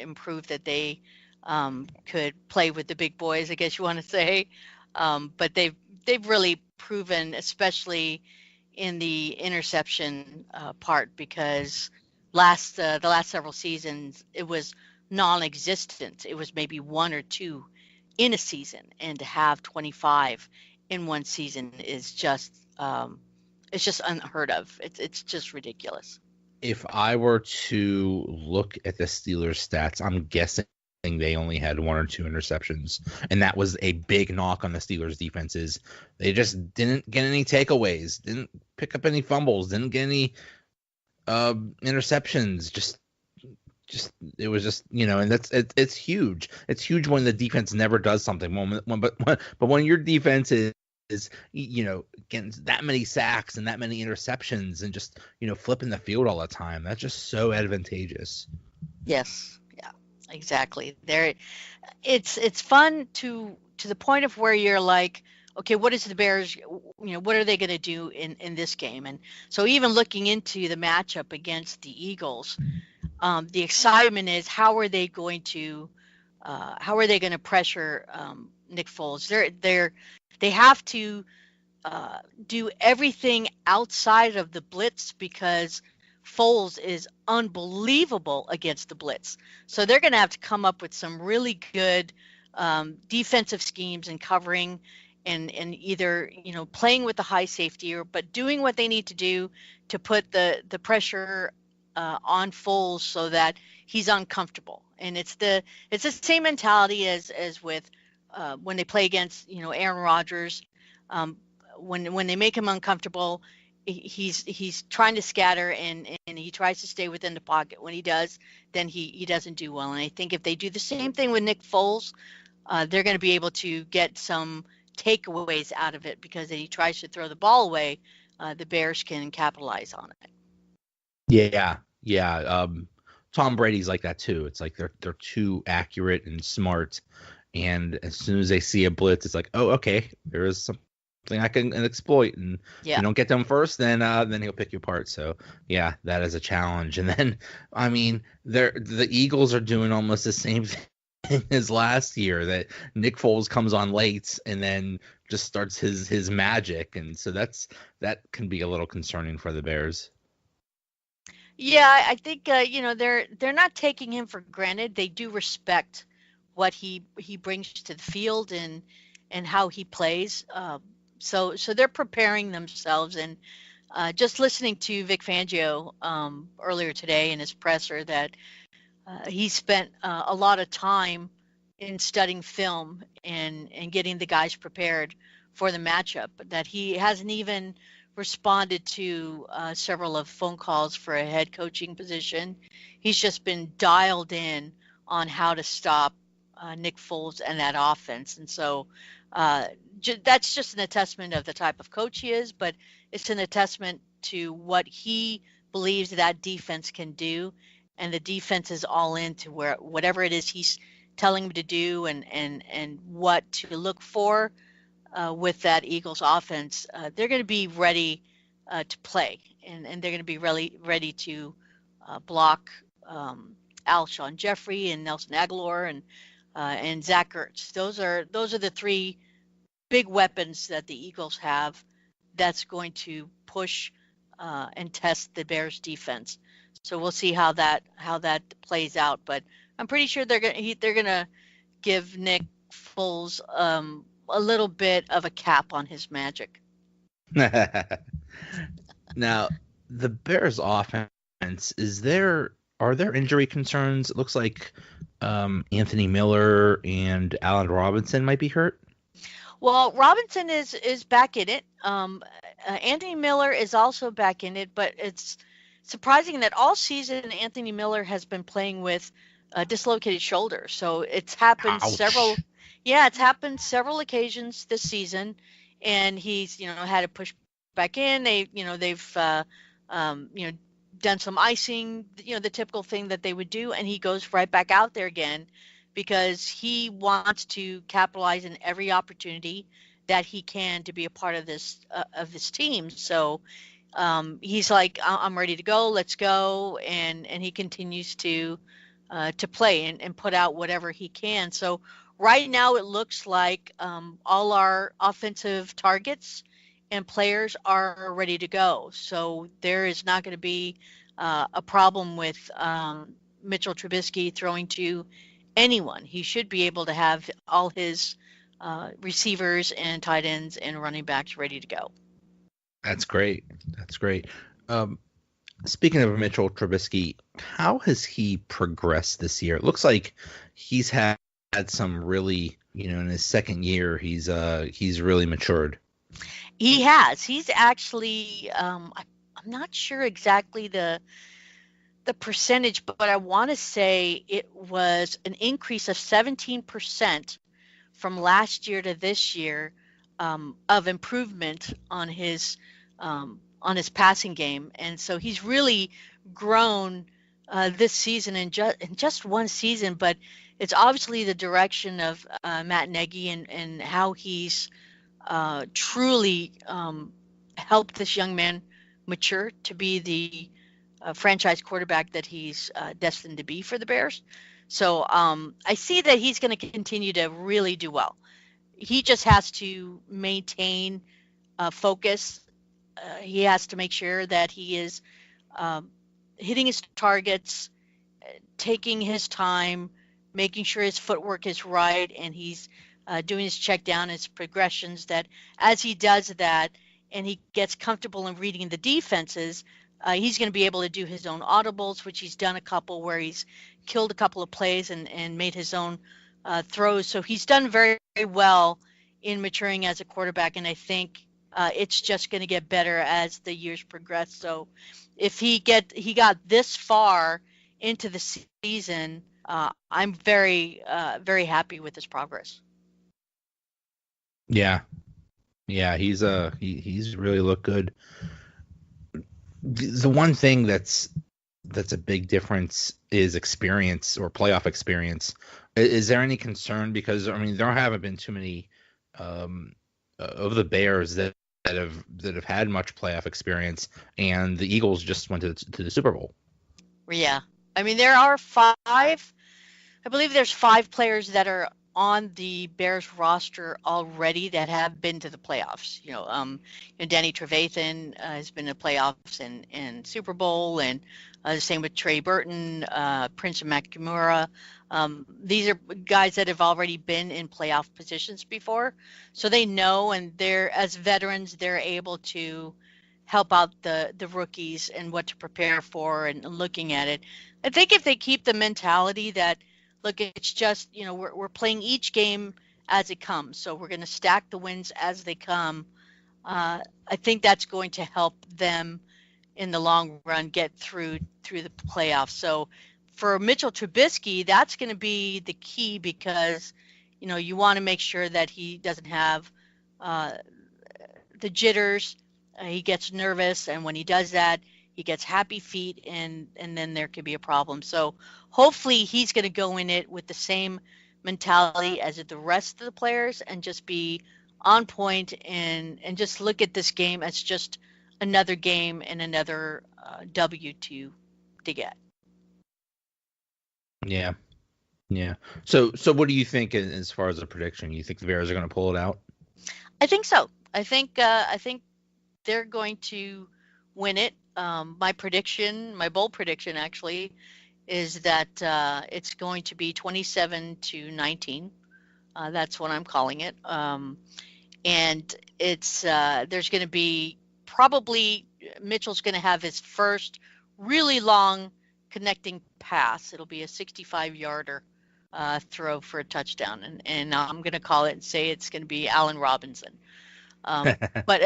improve that they could play with the big boys, I guess you want to say. But they've really proven, especially in the interception part, because the last several seasons it was non-existent. It was maybe one or two in a season, and to have 25 in one season is just it's just unheard of. It's just ridiculous. If I were to look at the Steelers stats, I'm guessing they only had one or two interceptions, and that was a big knock on the Steelers defenses. They just didn't get any takeaways, didn't pick up any fumbles, didn't get any interceptions. Just it was just, and it's huge. It's huge when the defense never does something. But when your defense is getting that many sacks and that many interceptions and just flipping the field all the time, that's just so advantageous. Yes, yeah, exactly. It's fun to the point of where you're like, okay, what is the Bears, what are they going to do in this game? And so even looking into the matchup against the Eagles, the excitement is how are they going to pressure Nick Foles? They have to do everything outside of the blitz, because Foles is unbelievable against the blitz. So they're going to have to come up with some really good defensive schemes and covering, and either playing with the high safety, but doing what they need to do to put the pressure on Foles so that he's uncomfortable. And it's the same mentality as with when they play against Aaron Rodgers. When they make him uncomfortable, he's trying to scatter, and he tries to stay within the pocket. When he does, then he doesn't do well. And I think if they do the same thing with Nick Foles, they're going to be able to get some takeaways out of it, because if he tries to throw the ball away, the Bears can capitalize on it. Yeah. Tom Brady's like that too. It's like they're too accurate and smart, and as soon as they see a blitz, it's like, oh, okay, there is something I can exploit, and if you don't get them first, then he'll pick you apart. So yeah, that is a challenge. And then I mean, the Eagles are doing almost the same thing as last year, that Nick Foles comes on late and then just starts his magic, and so that can be a little concerning for the Bears. Yeah, I think they're not taking him for granted. They do respect what he brings to the field and how he plays. So they're preparing themselves, and just listening to Vic Fangio earlier today in his presser, that he spent a lot of time in studying film and getting the guys prepared for the matchup. That he hasn't even responded to several of phone calls for a head coaching position. He's just been dialed in on how to stop Nick Foles and that offense. And so that's just an attestament of the type of coach he is, but it's an attestament to what he believes that defense can do. And the defense is all in to whatever it is he's telling him to do, and what to look for with that Eagles offense. They're going to be ready to play, and they're going to be really ready to block Alshon Jeffrey and Nelson Aguilar and Zach Ertz. Those are the three big weapons that the Eagles have that's going to push and test the Bears defense. So we'll see how that plays out, but I'm pretty sure they're gonna give Nick Foles a little bit of a cap on his magic. Now, the Bears offense, are there injury concerns? It looks like Anthony Miller and Allen Robinson might be hurt. Well, Robinson is back in it. Anthony Miller is also back in it, but it's surprising that all season Anthony Miller has been playing with a dislocated shoulder. So it's happened Ouch. it's happened several occasions this season, and he's had to push back in. They've done some icing, the typical thing that they would do, and he goes right back out there again, because he wants to capitalize in every opportunity that he can to be a part of this team. So he's like, I'm ready to go. Let's go. And he continues to to play and put out whatever he can. So right now it looks like all our offensive targets and players are ready to go. So there is not going to be a problem with Mitchell Trubisky throwing to anyone. He should be able to have all his receivers and tight ends and running backs ready to go. That's great. That's great. Um, Speaking of Mitchell Trubisky, how has he progressed this year? It looks like he's had some really, in his second year, he's really matured. He has. He's actually. I'm not sure exactly the percentage, but I want to say it was an increase of 17% from last year to this year of improvement on his passing game, and so he's really grown this season in just one season. But it's obviously the direction of Matt Nagy and how he's truly helped this young man mature to be the franchise quarterback that he's destined to be for the Bears. So I see that he's going to continue to really do well. He just has to maintain focus. He has to make sure that he is um, hitting his targets, taking his time, making sure his footwork is right, and he's doing his check down, his progressions. That as he does that, and he gets comfortable in reading the defenses, he's going to be able to do his own audibles, which he's done a couple where he's killed a couple of plays and made his own throws. So he's done very, very well in maturing as a quarterback, and I think it's just going to get better as the years progress. So if he got this far into the season, I'm very very happy with his progress. Yeah, yeah, he's really looked good. The one thing that's a big difference is experience or playoff experience. Is there any concern? Because I mean, there haven't been too many of the Bears that have had much playoff experience, and the Eagles just went to the Super Bowl. Yeah, I mean there are five. I believe there's five players that are on the Bears roster already that have been to the playoffs. Danny Trevathan has been to playoffs and Super Bowl, and the same with Trey Burton, Prince McNamara. These are guys that have already been in playoff positions before, so they know, and they're as veterans, they're able to help out the rookies and what to prepare for and looking at it. I think if they keep the mentality that look, it's just we're playing each game as it comes, so we're going to stack the wins as they come. I think that's going to help them in the long run get through the playoffs. So for Mitchell Trubisky, that's going to be the key because you want to make sure that he doesn't have uh, the jitters. He gets nervous, and when he does that, he gets happy feet, and then there could be a problem. So hopefully he's going to go in it with the same mentality as the rest of the players and just be on point and just look at this game as just another game and another W to get. Yeah, yeah. So what do you think as far as a prediction? You think the Bears are going to pull it out? I think so. I think they're going to win it. My prediction, my bold prediction actually, is that it's going to be 27-19. That's what I'm calling it. And it's there's going to be probably Mitchell's going to have his first really long connecting pass. It'll be a 65-yarder throw for a touchdown, and I'm going to call it and say it's going to be Allen Robinson. But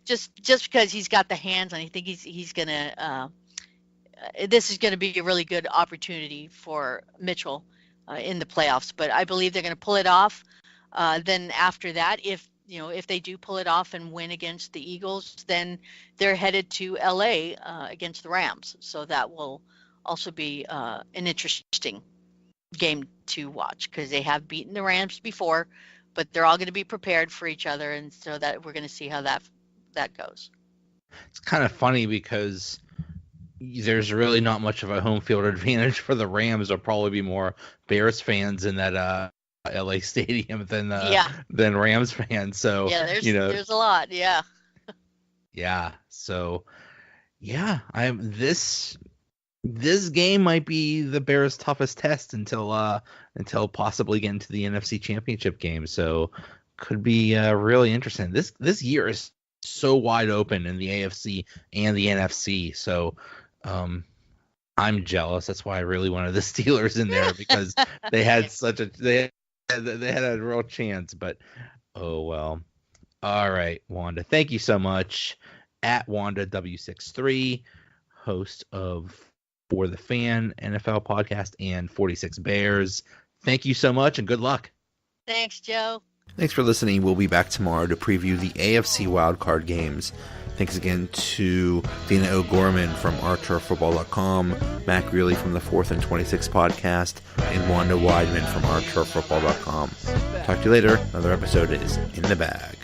just because he's got the hands, and I think he's going to this is going to be a really good opportunity for Mitchell in the playoffs. But I believe they're going to pull it off. Then after that, if they do pull it off and win against the Eagles, then they're headed to LA against the Rams. So that will also be an interesting game to watch because they have beaten the Rams before, but they're all going to be prepared for each other, and so that we're going to see how that goes. It's kind of funny because there's really not much of a home field advantage for the Rams. There'll probably be more Bears fans in that LA stadium than Rams fans. So yeah, there's a lot. Yeah. Yeah. So yeah, this game might be the Bears' toughest test until possibly getting to the NFC Championship game. So could be really interesting. This year is so wide open in the AFC and the NFC. So I'm jealous. That's why I really wanted the Steelers in there, because they had they had a real chance. But oh well. All right, Wanda. Thank you so much. At Wanda W63, host of For the Fan NFL podcast and 46 Bears. Thank you so much and good luck. Thanks, Joe. Thanks for listening. We'll be back tomorrow to preview the AFC wildcard games. Thanks again to Dana O'Gorman from OurTurfFootball.com, Mac Greeley from the 4th and 26 podcast, and Wanda Weidman from OurTurfFootball.com. Talk to you later. Another episode is in the bag.